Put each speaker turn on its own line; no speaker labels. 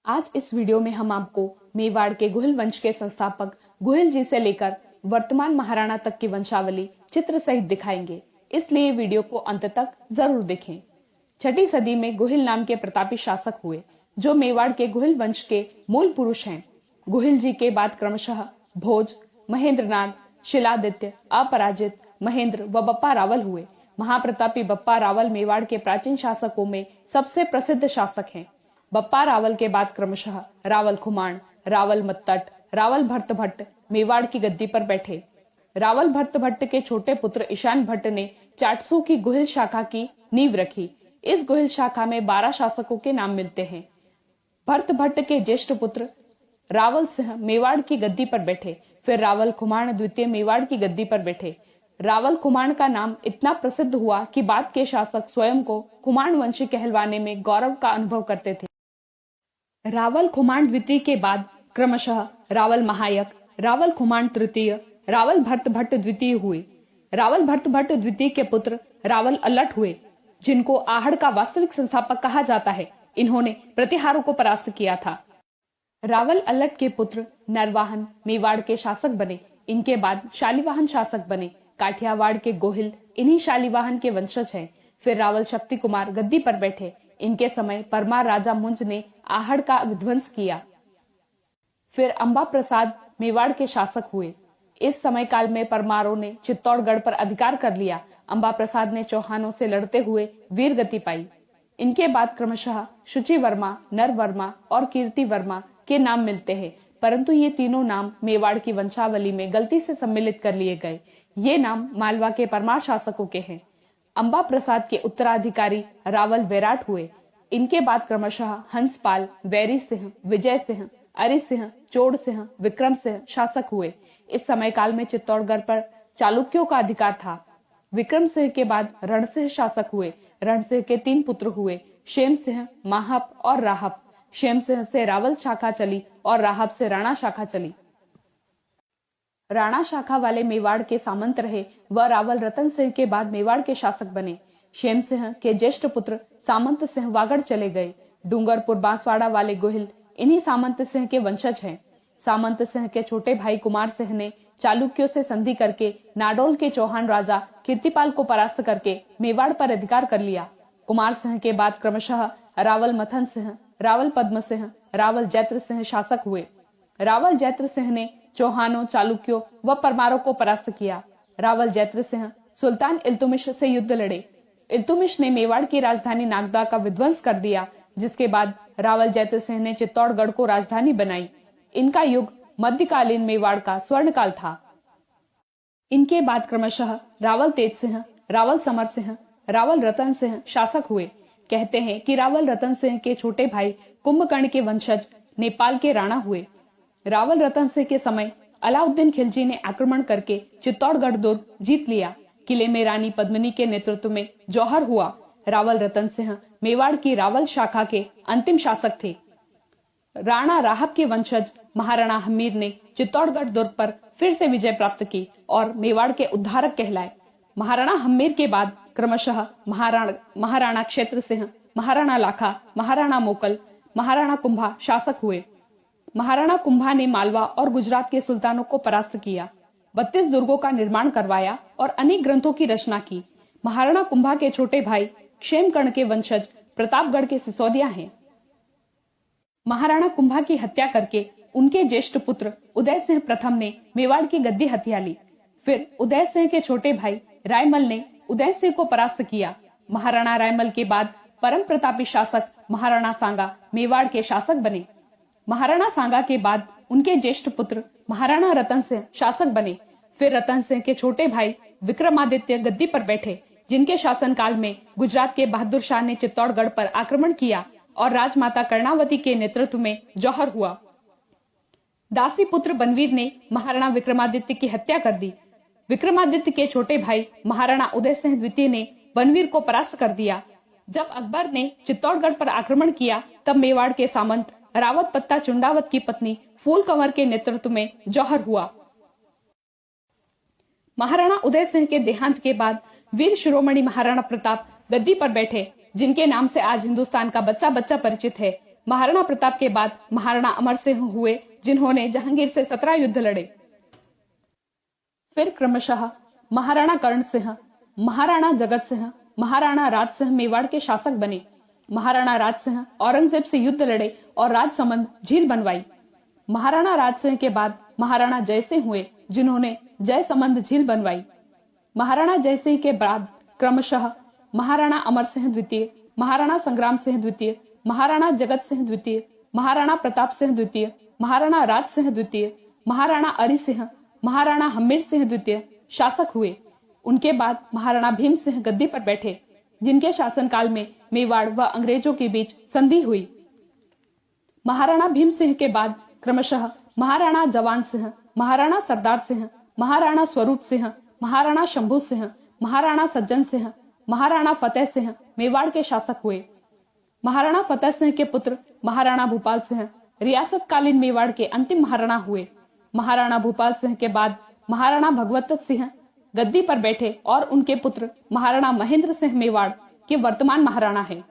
आज इस वीडियो में हम आपको मेवाड़ के गुहिल वंश के संस्थापक गुहिल जी से लेकर वर्तमान महाराणा तक की वंशावली चित्र सहित दिखाएंगे, इसलिए वीडियो को अंत तक जरूर देखें। छठी सदी में गुहिल नाम के प्रतापी शासक हुए, जो मेवाड़ के गुहिल वंश के मूल पुरुष हैं। गुहिल जी के बाद क्रमशः भोज, महेंद्रनाथ, शिलादित्य, अपराजित, महेंद्र व बप्पा रावल हुए। महाप्रतापी बप्पा रावल मेवाड़ के प्राचीन शासकों में सबसे प्रसिद्ध शासक हैं। बप्पा रावल के बाद क्रमशः रावल खुमाण, रावल मत्तट, रावल भट्ट भट्ट मेवाड़ की गद्दी पर बैठे। रावल भट्ट भट्ट के छोटे पुत्र ईशान भट्ट ने चाटसू की गुहिल शाखा की नींव रखी। इस गुहिल शाखा में 12 शासकों के नाम मिलते हैं। भट्ट भट्ट के ज्येष्ठ पुत्र रावल सिंह मेवाड़ की गद्दी पर बैठे। फिर रावल खुमाण द्वितीय मेवाड़ की गद्दी पर बैठे। रावल खुमाण का नाम इतना प्रसिद्ध हुआ कि बाद के शासक स्वयं को खुमाण वंशी कहलवाने में गौरव का अनुभव करते थे। रावल खुमाण द्वितीय के बाद क्रमशः रावल महायक, रावल खुमाण तृतीय, रावल भट्ट भट्ट द्वितीय हुए। रावल भट्ट भट्ट द्वितीय के पुत्र रावल अल्लट हुए, जिनको आहड़ का वास्तविक संस्थापक कहा जाता है। इन्होंने प्रतिहारों को परास्त किया था। रावल अल्लट के पुत्र नरवाहन मेवाड़ के शासक बने। इनके बाद शालिवाहन शासक बने। काठियावाड़ के गोहिल इन्हीं शालिवाहन के वंशज हैं। फिर रावल शक्ति कुमार गद्दी पर बैठे। इनके समय परमार राजा मुंज ने आहड़ का विध्वंस किया। फिर अंबा प्रसाद मेवाड़ के शासक हुए। इस समय काल में परमारों ने चित्तौड़गढ़ पर अधिकार कर लिया। अंबा प्रसाद ने चौहानों से लड़ते हुए वीर गति पाई। इनके बाद क्रमशः शुचि वर्मा, नर वर्मा और कीर्ति वर्मा के नाम मिलते हैं, परंतु ये तीनों नाम मेवाड़ की वंशावली में गलती से सम्मिलित कर लिए गए। ये नाम मालवा के परमार शासकों के हैं। अंबा प्रसाद के उत्तराधिकारी रावल वैराट हुए। इनके बाद क्रमशः हंसपाल, वैरी सिंह, विजय सिंह, अरि सिंह, चोड़ सिंह, विक्रम सिंह शासक हुए। इस समय काल में चित्तौड़गढ़ पर चालुक्यों का अधिकार था। विक्रम सिंह के बाद रणसिंह शासक हुए। रणसिंह के 3 पुत्र हुए, शेम सिंह, माहप और राहप। शेम सिंह से रावल शाखा चली और राहब से राणा शाखा चली। राणा शाखा वाले मेवाड़ के सामंत रहे। वह रावल रतन सिंह के बाद मेवाड़ के शासक बने। शेम सिंह के ज्येष्ठ पुत्र सामंत सिंह वागड़ चले गए। डूंगरपुर बांसवाड़ा वाले गोहिल इन्हीं सामंत सिंह के वंशज हैं। सामंत सिंह के छोटे भाई कुमार सिंह ने चालुक्यों से संधि करके नाडोल के चौहान राजा कीर्तिपाल को परास्त करके मेवाड़ पर अधिकार कर लिया। कुमार सिंह के बाद क्रमशः रावल मथन सिंह, रावल पद्म सिंह, रावल जैत्र सिंह शासक हुए। रावल जैत्र सिंह ने चौहानों, चालुक्यों व परमारों को परास्त किया। रावल जैत्र सिंह सुल्तान इल्तुमिश से युद्ध लड़े। इल्तुमिश ने मेवाड़ की राजधानी नागदा का विध्वंस कर दिया, जिसके बाद रावल जैत्र सिंह ने चित्तौड़गढ़ को राजधानी बनाई। इनका युग मध्यकालीन मेवाड़ का स्वर्ण काल था। इनके बाद क्रमशः रावल तेज सिंह, रावल समर सिंह, रावल रतन सिंह शासक हुए। कहते हैं कि रावल रतन सिंह के छोटे भाई कुंभकर्ण के वंशज नेपाल के राणा हुए। रावल रतन सिंह के समय अलाउद्दीन खिलजी ने आक्रमण करके चित्तौड़गढ़ दुर्ग जीत लिया। किले में रानी पद्मिनी के नेतृत्व में जौहर हुआ। रावल रतन सिंह मेवाड़ की रावल शाखा के अंतिम शासक थे। राणा राहब के वंशज महाराणा हम्मीर ने चित्तौड़गढ़ दुर्ग पर फिर से विजय प्राप्त की और मेवाड़ के उद्धारक कहलाए। महाराणा हम्मीर के बाद क्रमशः महाराणा क्षेत्र सिंह, महाराणा लाखा, महाराणा मोकल, महाराणा कुंभा शासक हुए। महाराणा कुंभा ने मालवा और गुजरात के सुल्तानों को परास्त किया, 32 दुर्गों का निर्माण करवाया और अनेक ग्रंथों की रचना की। महाराणा कुंभा के छोटे भाई क्षेमकर्ण के वंशज प्रतापगढ़ के सिसोदिया हैं। महाराणा कुंभा की हत्या करके उनके ज्येष्ठ पुत्र उदय सिंह प्रथम ने मेवाड़ की गद्दी हथिया ली। फिर उदय सिंह के छोटे भाई रायमल ने उदय सिंह को परास्त किया। महाराणा रायमल के बाद परम प्रतापी शासक महाराणा सांगा मेवाड़ के शासक बने। महाराणा सांगा के बाद उनके ज्येष्ठ पुत्र महाराणा रतन सिंह शासक बने। फिर रतन सिंह के छोटे भाई विक्रमादित्य गद्दी पर बैठे, जिनके शासनकाल में गुजरात के बहादुर शाह ने चित्तौड़गढ़ पर आक्रमण किया और राजमाता कर्णावती के नेतृत्व में जौहर हुआ। दासी पुत्र बनवीर ने महाराणा विक्रमादित्य की हत्या कर दी। विक्रमादित्य के छोटे भाई महाराणा उदय सिंह द्वितीय ने बनवीर को परास्त कर दिया। जब अकबर ने चित्तौड़गढ़ पर आक्रमण किया, तब मेवाड़ के सामंत रावत पत्ता चुंडावत की पत्नी फूल कंवर के नेतृत्व में जौहर हुआ। महाराणा उदय सिंह के देहांत के बाद वीर शिरोमणि महाराणा प्रताप गद्दी पर बैठे, जिनके नाम से आज हिंदुस्तान का बच्चा बच्चा परिचित है। महाराणा प्रताप के बाद महाराणा अमर सिंह हुए, जिन्होंने जहांगीर से 17 युद्ध लड़े। फिर क्रमशः महाराणा कर्ण सिंह, महाराणा जगत सिंह, महाराणा राज सिंह मेवाड़ के शासक बने। महाराणा राज सिंह औरंगजेब से युद्ध लड़े और राजसमंद झील बनवाई। महाराणा राज सिंह के बाद महाराणा जय सिंह हुए, जिन्होंने जयसमंद झील बनवाई। महाराणा जय सिंह के बाद क्रमशः महाराणा अमर सिंह द्वितीय, महाराणा संग्राम सिंह द्वितीय, महाराणा जगत सिंह द्वितीय, महाराणा प्रताप सिंह द्वितीय, महाराणा राज सिंह द्वितीय, महाराणा अरि सिंह, महाराणा हम्मीर सिंह द्वितीय शासक हुए। उनके बाद महाराणा भीम सिंह गद्दी पर बैठे, जिनके शासनकाल में मेवाड़ व अंग्रेजों के बीच संधि हुई। महाराणा भीम सिंह के बाद क्रमशः महाराणा जवान सिंह, महाराणा सरदार सिंह, महाराणा स्वरूप सिंह, महाराणा शंभू सिंह, महाराणा सज्जन सिंह, महाराणा फतेह सिंह मेवाड़ के शासक हुए। महाराणा फतेह सिंह के पुत्र महाराणा भूपाल सिंह रियासतकालीन मेवाड़ के अंतिम महाराणा हुए। महाराणा भूपाल सिंह के बाद महाराणा भगवत सिंह गद्दी पर बैठे और उनके पुत्र महाराणा महेंद्र सिंह मेवाड़ के वर्तमान महाराणा है।